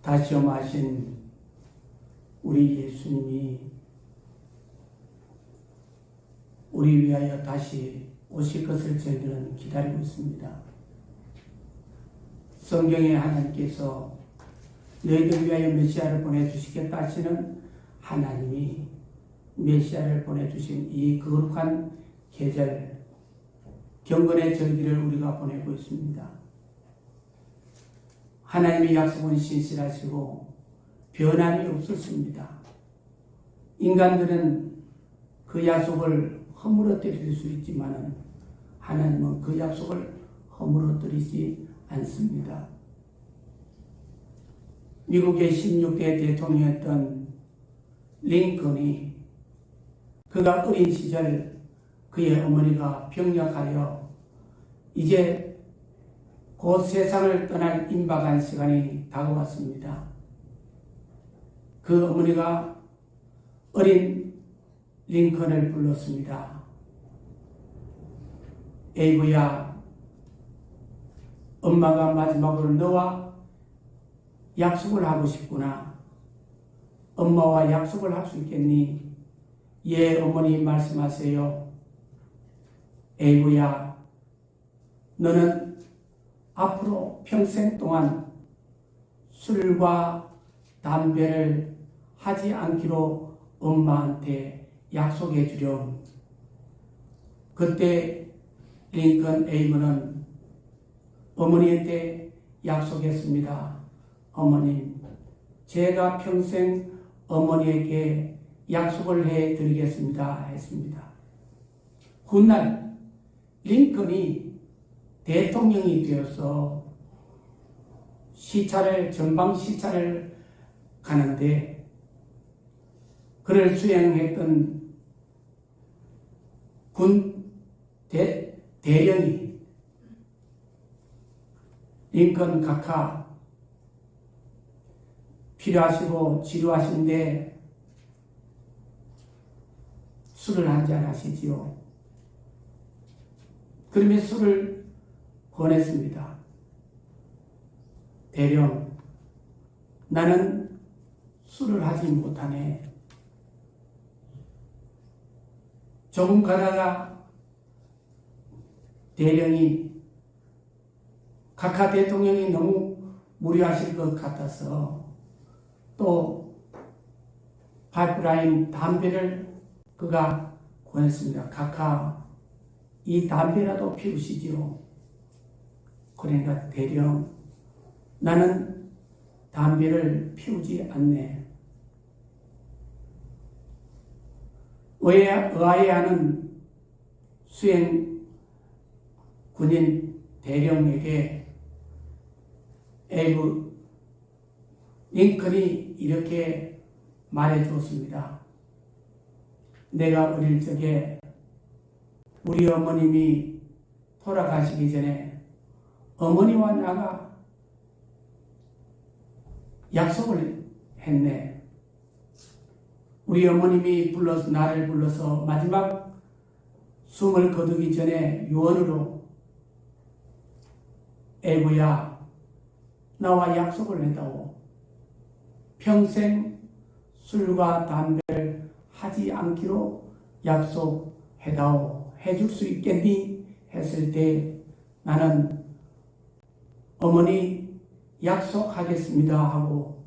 다시 엄하신 우리 예수님이 우리 위하여 다시 오실 것을 저희들은 기다리고 있습니다. 성경에 하나님께서 너희들 위하여 메시아를 보내주시겠다 하시는 하나님이 메시아를 보내주신 이 거룩한 계절, 경건의 절기를 우리가 보내고 있습니다. 하나님의 약속은 신실하시고 변함이 없으십니다. 인간들은 그 약속을 허물어뜨릴 수 있지만 하나님은 그 약속을 허물어뜨리지 않습니다. 미국의 16대 대통령이었던 링컨이 그가 어린 시절 그의 어머니가 병약하여 이제 곧 세상을 떠날 임박한 시간이 다가왔습니다. 그 어머니가 어린 링컨을 불렀습니다. 에이브야, 엄마가 마지막으로 너와 약속을 하고 싶구나. 엄마와 약속을 할 수 있겠니? 예, 어머니 말씀하세요. 에이브야, 너는 앞으로 평생 동안 술과 담배를 하지 않기로 엄마한테 약속해 주렴. 그때 링컨 에이브는 어머니한테 약속했습니다. 어머님, 제가 평생 어머니에게 약속을 해 드리겠습니다. 했습니다. 훗날 링컨이 대통령이 되어서 전방 시차를 가는데 그를 수행했던 군 대령이 링컨 각하 필요하시고 지루하신데 술을 한잔 하시지요. 그러면 술을 권했습니다. 대령, 나는 술을 하지 못하네. 조금 가다가 대령이 각하 대통령이 너무 무리하실 것 같아서 또 파이프라인 담배를 그가 권했습니다. 각하, 이 담배라도 피우시지요. 그러니까 대령, 나는 담배를 피우지 않네. 의아해하는 수행 군인 대령에게 에이브 링컨이 이렇게 말해 주었습니다. 내가 어릴 적에 우리 어머님이 돌아가시기 전에 어머니와 나가 약속을 했네. 우리 어머님이 나를 불러서 마지막 숨을 거두기 전에 유언으로 에이브야, 나와 약속을 해다오. 평생 술과 담배를 하지 않기로 약속해다오. 해줄 수 있겠니? 했을 때 나는 어머니 약속하겠습니다 하고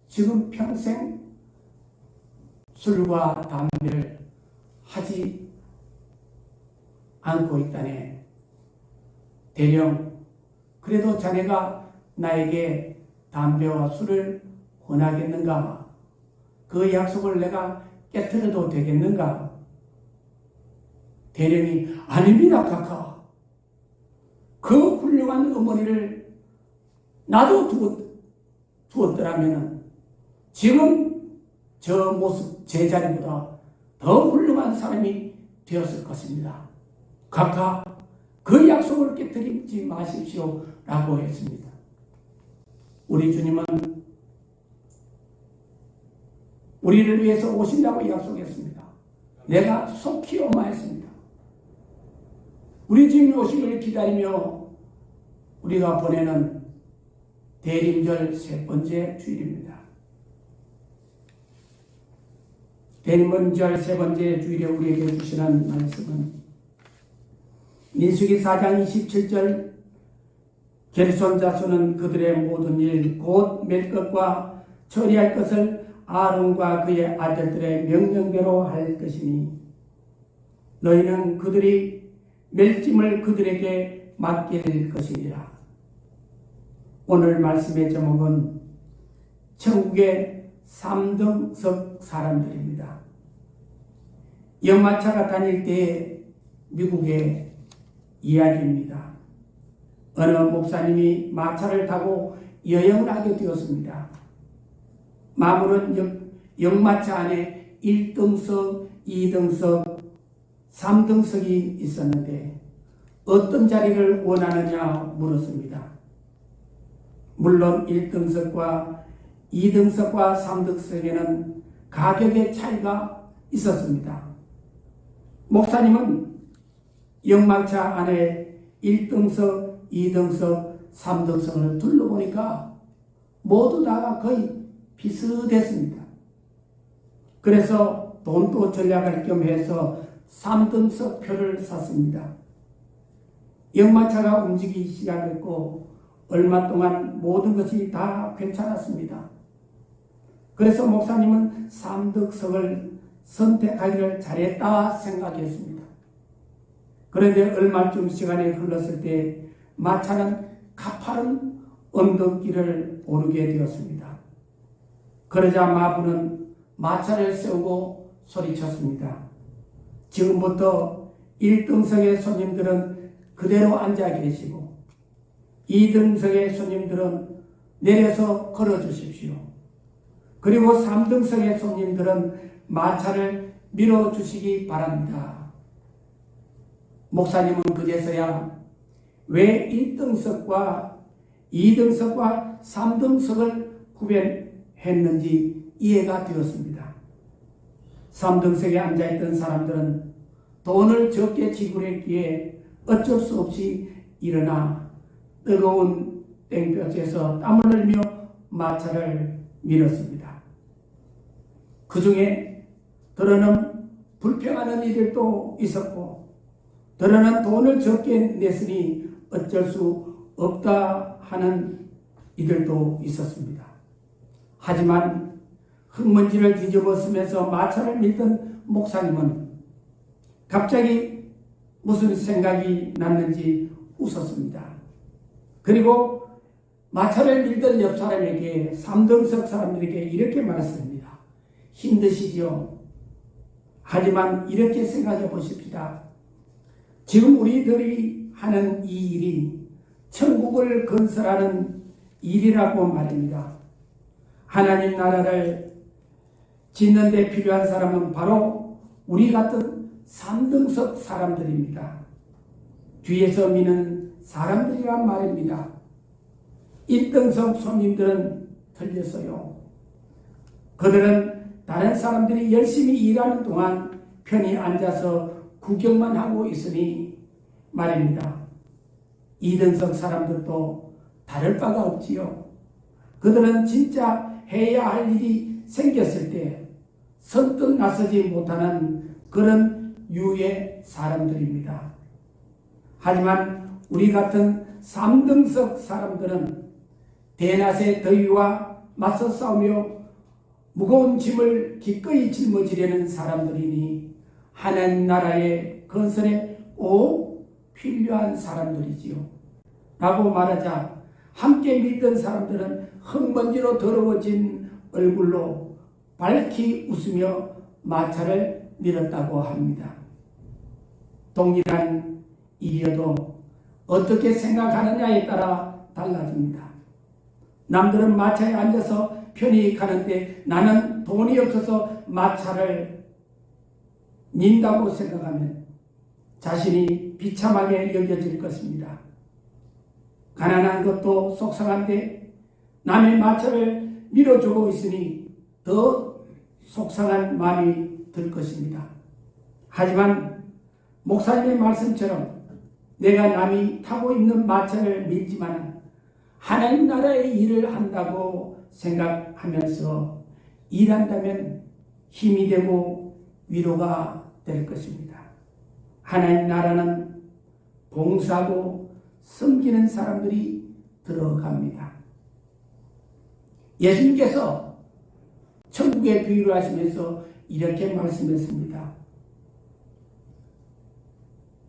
지금 평생 술과 담배를 하지 않고 있다네. 대령, 그래도 자네가 나에게 담배와 술을 권하겠는가? 그 약속을 내가 깨트려도 되겠는가? 대령이, 아닙니다, 각하. 그 훌륭한 어머니를 나도 두었더라면 지금 저 모습, 제 자리보다 더 훌륭한 사람이 되었을 것입니다. 각하, 그 약속을 깨뜨리지 마십시오 라고 했습니다. 우리 주님은 우리를 위해서 오신다고 약속했습니다. 내가 속히 오마했습니다. 우리 주님 오시기를 기다리며 우리가 보내는 대림절 세 번째 주일입니다. 대림절 세 번째 주일에 우리에게 주시는 말씀은 민수기 4장 27절 게르손 자손은 그들의 모든 일 곧 맬 것과 처리할 것을 아론과 그의 아들들의 명령대로 할 것이니 너희는 그들이 멜짐을 그들에게 맡길 것이니라. 오늘 말씀의 제목은 천국의 3등석 사람들입니다. 연마차가 다닐 때의 미국의 이야기입니다. 어느 목사님이 마차를 타고 여행을 하게 되었습니다. 마물은 역마차 안에 1등석, 2등석, 3등석이 있었는데 어떤 자리를 원하느냐 물었습니다. 물론 1등석과 2등석과 3등석에는 가격의 차이가 있었습니다. 목사님은 역마차 안에 1등석, 2등석, 3등석을 둘러보니까 모두 다 거의 비슷했습니다. 그래서 돈도 절약할 겸 해서 3등석 표를 샀습니다. 역마차가 움직이기 시작했고 얼마 동안 모든 것이 다 괜찮았습니다. 그래서 목사님은 3등석을 선택하기를 잘했다 생각했습니다. 그런데 얼마쯤 시간이 흘렀을 때 마차는 가파른 언덕길을 오르게 되었습니다. 그러자 마부는 마차를 세우고 소리쳤습니다. 지금부터 1등석의 손님들은 그대로 앉아 계시고 2등석의 손님들은 내려서 걸어주십시오. 그리고 3등석의 손님들은 마차를 밀어주시기 바랍니다. 목사님은 그제서야 왜 1등석과 2등석과 3등석을 구별했는지 이해가 되었습니다. 3등석에 앉아있던 사람들은 돈을 적게 지불했기에 어쩔 수 없이 일어나 뜨거운 땡볕에서 땀을 흘리며 마차를 밀었습니다. 그 중에 더러는 불평하는 이들도 있었고 더러는 돈을 적게 냈으니 어쩔 수 없다 하는 이들도 있었습니다. 하지만 흙먼지를 뒤집어 쓰면서 마차를 밀던 목사님은 갑자기 무슨 생각이 났는지 웃었습니다. 그리고 마차를 밀던 옆 사람에게 3등석 사람들에게 이렇게 말했습니다. 힘드시죠? 하지만 이렇게 생각해 보십시다. 지금 우리들이 하는 이 일이 천국을 건설하는 일이라고 말입니다. 하나님 나라를 짓는 데 필요한 사람은 바로 우리 같은 3등석 사람들입니다. 뒤에서 미는 사람들이란 말입니다. 1등석 손님들은 틀렸어요. 그들은 다른 사람들이 열심히 일하는 동안 편히 앉아서 구경만 하고 있으니 말입니다. 2등석 사람들도 다를 바가 없지요. 그들은 진짜 해야 할 일이 생겼을 때 선뜻 나서지 못하는 그런 유의 사람들입니다. 하지만 우리 같은 3등석 사람들은 대낮의 더위와 맞서 싸우며 무거운 짐을 기꺼이 짊어지려는 사람들이니 하나님 나라의 건설에 꼭 필요한 사람들이지요. 라고 말하자 함께 믿던 사람들은 흙먼지로 더러워진 얼굴로 밝히 웃으며 마차를 밀었다고 합니다. 동일한 일이어도 어떻게 생각하느냐에 따라 달라집니다. 남들은 마차에 앉아서 편히 가는데 나는 돈이 없어서 마차를 민다고 생각하면 자신이 비참하게 여겨질 것입니다. 가난한 것도 속상한데 남의 마차를 밀어주고 있으니 더 속상한 마음이 들 것입니다. 하지만 목사님의 말씀처럼 내가 남이 타고 있는 마차를 밀지만 하나님 나라의 일을 한다고 생각하면서 일한다면 힘이 되고 위로가 될 것입니다. 하나님 나라는 봉사하고 섬기는 사람들이 들어갑니다. 예수님께서 천국의 비유를 하시면서 이렇게 말씀했습니다.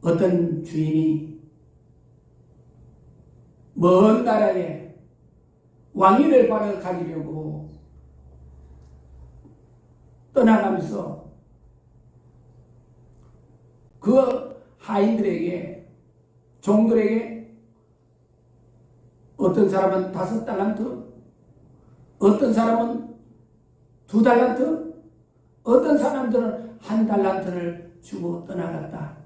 어떤 주인이 먼 나라에 왕위를 가지려고 떠나가면서 그 하인들에게, 종들에게 어떤 사람은 5달란트, 어떤 사람은 2달란트, 어떤 사람들은 1달란트를 주고 떠나갔다.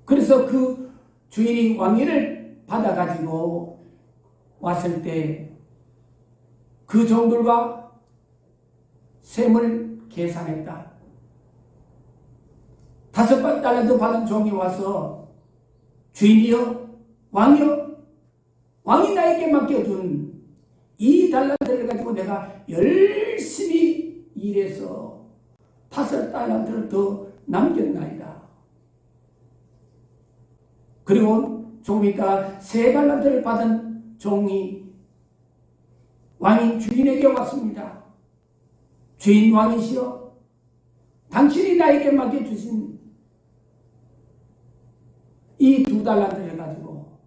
그래서 그 주인이 왕위를 받아가지고 왔을 때 그 종들과 셈을 계산했다. 5달란트 받은 종이 와서 주인이여, 왕이여, 왕이 나에게 맡겨둔 이 달란트를 가지고 내가 열심히 일해서 5달란트를 더 남겼나이다. 그리고 조금 있다가 3달란트를 받은 종이 왕인 주인에게 왔습니다. 주인 왕이시여, 당신이 나에게 맡겨주신 이 2달란트를 가지고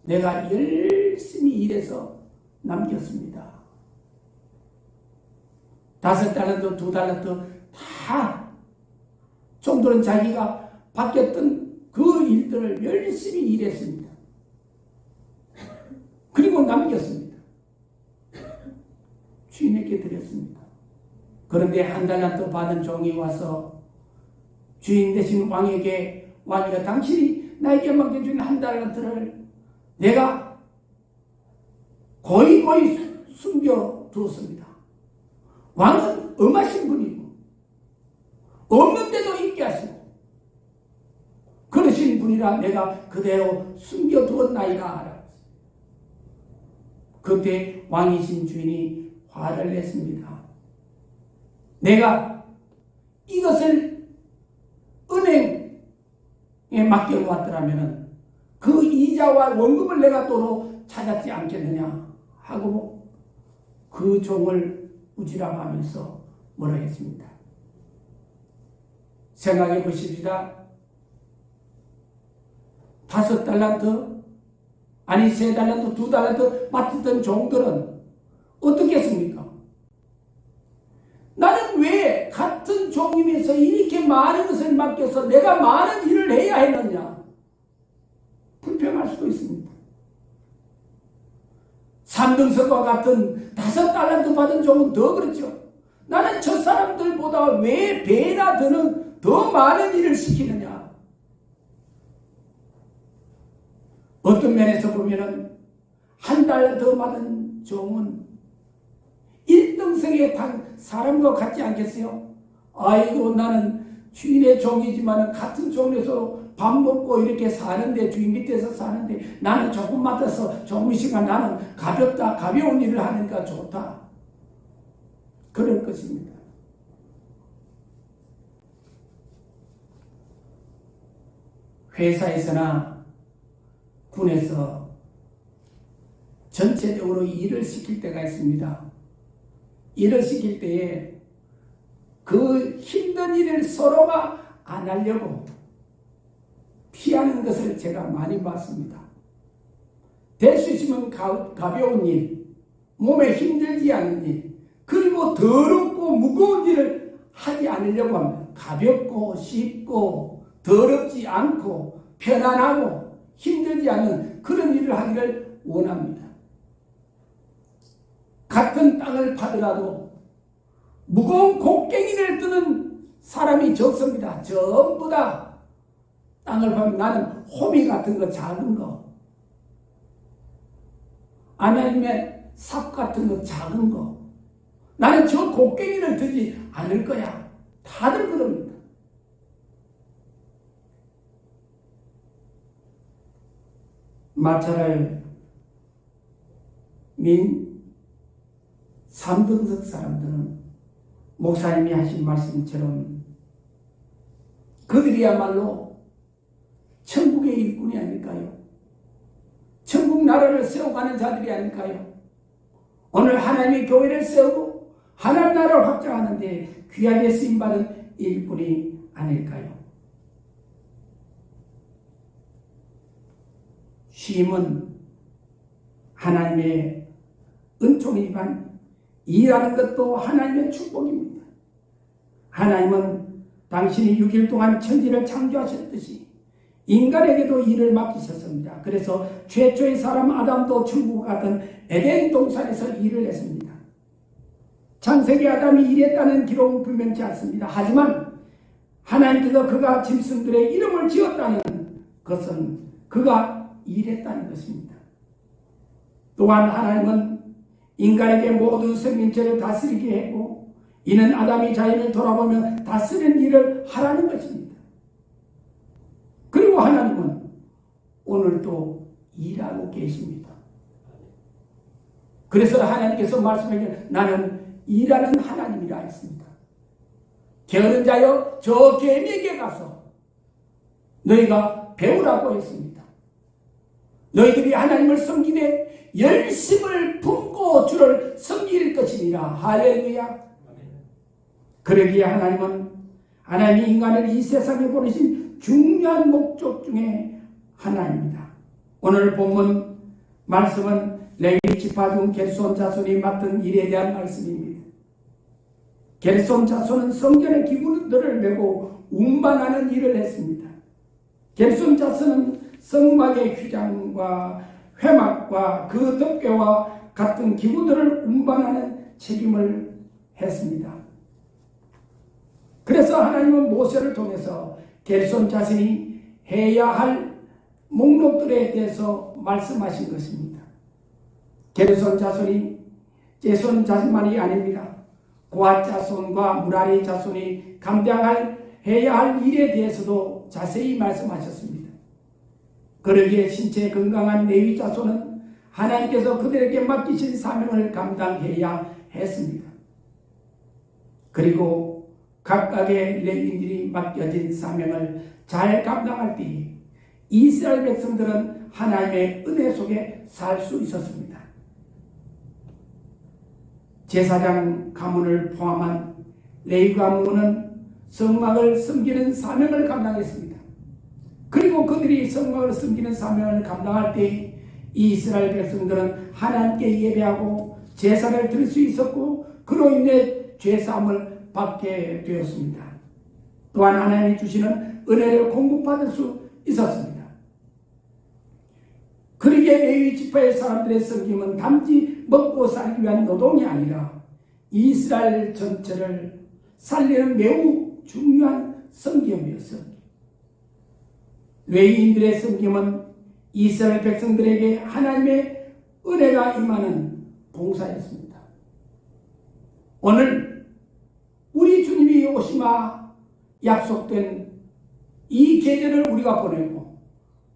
내가 열심히 일해서 남겼습니다. 5달란트, 2달란트 다 종들은 자기가 맡겼던 그 일들을 열심히 일했습니다. 그리고 남겼습니다. 주인에게 드렸습니다. 그런데 1달란트 받은 종이 와서 주인 되신 왕에게, 왕이여, 당신이 나에게 맡겨준 1달란트를 내가 고이 숨겨두었습니다. 왕은 엄하신 분이고 없는데도 있게 하시고 그러신 분이라 내가 그대로 숨겨두었나이다. 그때 왕이신 주인이 화를 냈습니다. 내가 이것을 은행에 맡겨놓았더라면 그 이자와 원금을 내가 도로 찾았지 않겠느냐 하고 그 종을 우지람하면서 뭐라 했습니다. 생각해 보십시다. 5달란트, 아니 3달란트, 2달란트 맡았던 종들은 어떻게 했습니까? 나는 왜 같은 종이면서 이렇게 많은 것을 맡겨서 내가 많은 일을 해야 했느냐? 불평할 수도 있습니다. 3등석과 같은 5달란트 받은 종은 더 그렇죠. 나는 저 사람들보다 왜 배나 더 많은 일을 시키느냐? 어떤 면에서 보면은 1달란트 받은 종은 1등석에 탄 사람과 같지 않겠어요? 아이고, 나는 주인의 종이지만 같은 종에서 밥 먹고 이렇게 사는데, 주인 밑에서 사는데 나는 조금 맡아서 조금씩만 나는 가벼운 일을 하니까 좋다. 그럴 것입니다. 회사에서나 군에서 전체적으로 일을 시킬 때가 있습니다. 일을 시킬 때에 그 힘든 일을 서로가 안 하려고 피하는 것을 제가 많이 봤습니다. 될 수 있으면 가벼운 일, 몸에 힘들지 않은 일, 그리고 더럽고 무거운 일을 하지 않으려고 합니다. 가볍고 쉽고 더럽지 않고 편안하고 힘들지 않은 그런 일을 하기를 원합니다. 같은 땅을 파더라도 무거운 곡괭이를 드는 사람이 적습니다. 전부 다 땅을 파면 나는 호미 같은 거, 작은 거, 아니면 삽 같은 거, 작은 거, 나는 저 곡괭이를 들지 않을 거야. 다들 그럽니다. 마차를 민 3등석 사람들은 목사님이 하신 말씀처럼 그들이야말로 천국의 일꾼이 아닐까요? 천국 나라를 세워가는 자들이 아닐까요? 오늘 하나님의 교회를 세우고 하나님 나라를 확장하는데 귀하게 쓰임받은 일꾼이 아닐까요? 쉼은 하나님의 은총이지만 일하는 것도 하나님의 축복입니다. 하나님은 당신이 6일 동안 천지를 창조하셨듯이 인간에게도 일을 맡기셨습니다. 그래서 최초의 사람 아담도 천국 같은 에덴 동산에서 일을 했습니다. 창세기 아담이 일했다는 기록은 분명치 않습니다. 하지만 하나님께서 그가 짐승들의 이름을 지었다는 것은 그가 일했다는 것입니다. 또한 하나님은 인간에게 모든 생명체를 다스리게 했고 이는 아담이 자연을 돌아보며 다스리는 일을 하라는 것입니다. 그리고 하나님은 오늘도 일하고 계십니다. 그래서 하나님께서 말씀하기를 나는 일하는 하나님이라 했습니다. 게으른 자여 저 개미에게 가서 너희가 배우라고 했습니다. 너희들이 하나님을 섬기되 열심을 품고 주를 섬길 것이니라. 할렐루야. 그러기에 하나님이 인간을 이 세상에 보내신 중요한 목적 중에 하나입니다. 오늘 본문 말씀은 레위 지파 중 게르손 자손이 맡은 일에 대한 말씀입니다. 게르손 자손은 성전의 기구들을 메고 운반하는 일을 했습니다. 게르손 자손은 성막의 휘장과 회막과 그 덮개와 같은 기구들을 운반하는 책임을 했습니다. 그래서 하나님은 모세를 통해서 게르손 자손이 해야 할 목록들에 대해서 말씀하신 것입니다. 게르손 자손이 제손 자손만이 아닙니다. 고앗 자손과 무라리 자손이 해야 할 일에 대해서도 자세히 말씀하셨습니다. 그러기에 신체 건강한 레위 자손은 하나님께서 그들에게 맡기신 사명을 감당해야 했습니다. 그리고 각각의 레위인들이 맡겨진 사명을 잘 감당할 때 이스라엘 백성들은 하나님의 은혜 속에 살 수 있었습니다. 제사장 가문을 포함한 레위 가문은 성막을 섬기는 사명을 감당했습니다. 그리고 그들이 성막을 섬기는 사명을 감당할 때 이스라엘 백성들은 하나님께 예배하고 제사를 드릴 수 있었고 그로 인해 죄사함을 받게 되었습니다. 또한 하나님이 주시는 은혜를 공급받을 수 있었습니다. 그러기에 레위 지파의 사람들의 섬김은 단지 먹고 살기 위한 노동이 아니라 이스라엘 전체를 살리는 매우 중요한 섬김이었습니다. 레위인들의 섬김은 이스라엘 백성들에게 하나님의 은혜가 임하는 봉사였습니다. 오늘 우리 주님이 오시마 약속된 이 계절을 우리가 보내고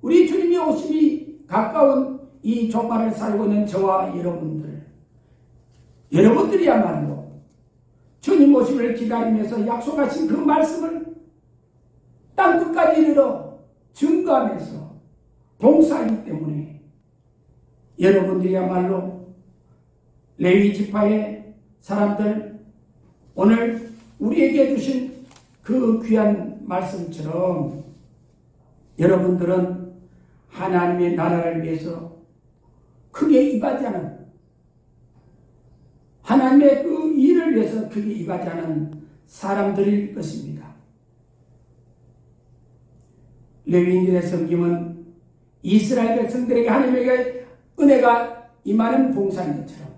우리 주님이 오심이 가까운 이 종말을 살고 있는 저와 여러분들이야말로 주님 오심을 기다리면서 약속하신 그 말씀을 땅끝까지 이르러 증거하면서 봉사하기 때문에 여러분들이야말로 레위 지파의 사람들 오늘 우리에게 주신 그 귀한 말씀처럼 여러분들은 하나님의 나라를 위해서 크게 임하자는 하나님의 그 일을 위해서 크게 임하자는 사람들일 것입니다. 레위인들의 섬김은 이스라엘 백성들에게 하나님에게 은혜가 임하는 봉사인 것처럼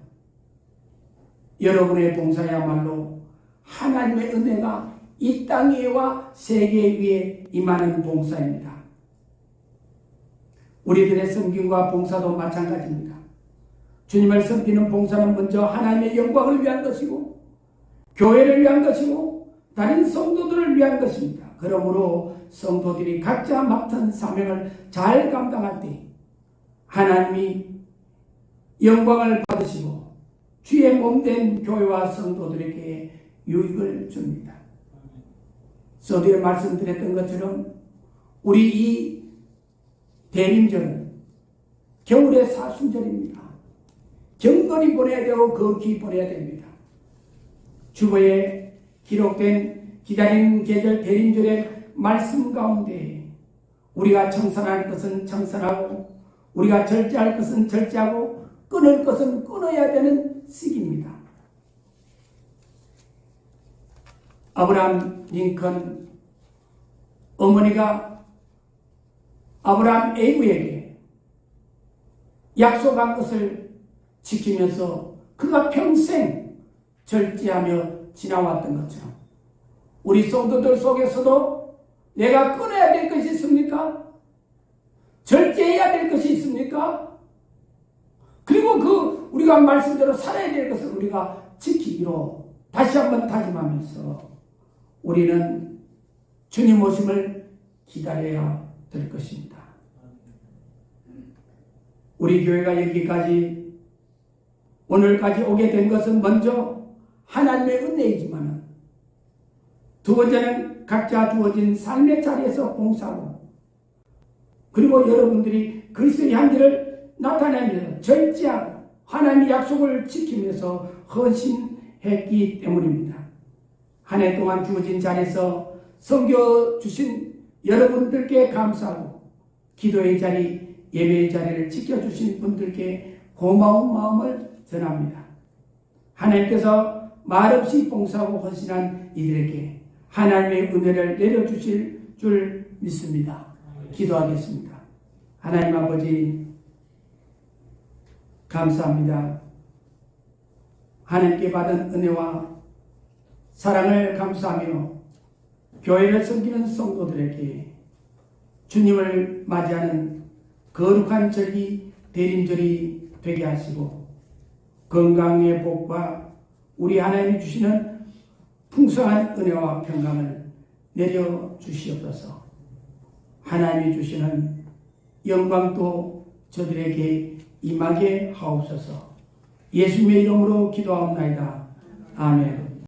여러분의 봉사야말로 하나님의 은혜가 이 땅 위와 세계 위에 임하는 봉사입니다. 우리들의 섬김과 봉사도 마찬가지입니다. 주님을 섬기는 봉사는 먼저 하나님의 영광을 위한 것이고 교회를 위한 것이고 다른 성도들을 위한 것입니다. 그러므로 성도들이 각자 맡은 사명을 잘 감당할 때 하나님이 영광을 받으시고 주의 몸된 교회와 성도들에게 유익을 줍니다. 서두에 말씀드렸던 것처럼 우리 이 대림절은 겨울의 사순절입니다. 경건히 보내야 되고 거룩히 보내야 됩니다. 주보에 기록된 기다림 계절 대림절의 말씀 가운데 우리가 청산할 것은 청산하고 우리가 절제할 것은 절제하고 끊을 것은 끊어야 되는 시기입니다. 아브라함 링컨 어머니가 아브라함 에이브에게 약속한 것을 지키면서 그가 평생 절제하며 지나왔던 것처럼 우리 성도들 속에서도 내가 끊어야 될 것이 있습니까? 절제해야 될 것이 있습니까? 그리고 우리가 말씀대로 살아야 될 것을 우리가 지키기로 다시 한번 다짐하면서 우리는 주님 오심을 기다려야 될 것입니다. 우리 교회가 여기까지 오늘까지 오게 된 것은 먼저 하나님의 은혜이지만 두 번째는 각자 주어진 삶의 자리에서 봉사하고 그리고 여러분들이 그리스도의 향기를 나타내면서 절제하고 하나님의 약속을 지키면서 헌신했기 때문입니다. 한 해 동안 주어진 자리에서 섬겨주신 여러분들께 감사하고 기도의 자리, 예배의 자리를 지켜주신 분들께 고마운 마음을 전합니다. 하나님께서 말없이 봉사하고 헌신한 이들에게 하나님의 은혜를 내려주실 줄 믿습니다. 기도하겠습니다. 하나님 아버지 감사합니다. 하나님께 받은 은혜와 사랑을 감사하며 교회를 섬기는 성도들에게 주님을 맞이하는 거룩한 절기 대림절이 되게 하시고 건강의 복과 우리 하나님이 주시는 풍성한 은혜와 평강을 내려주시옵소서. 하나님이 주시는 영광도 저들에게 임하게 하옵소서. 예수님의 이름으로 기도하옵나이다. 아멘.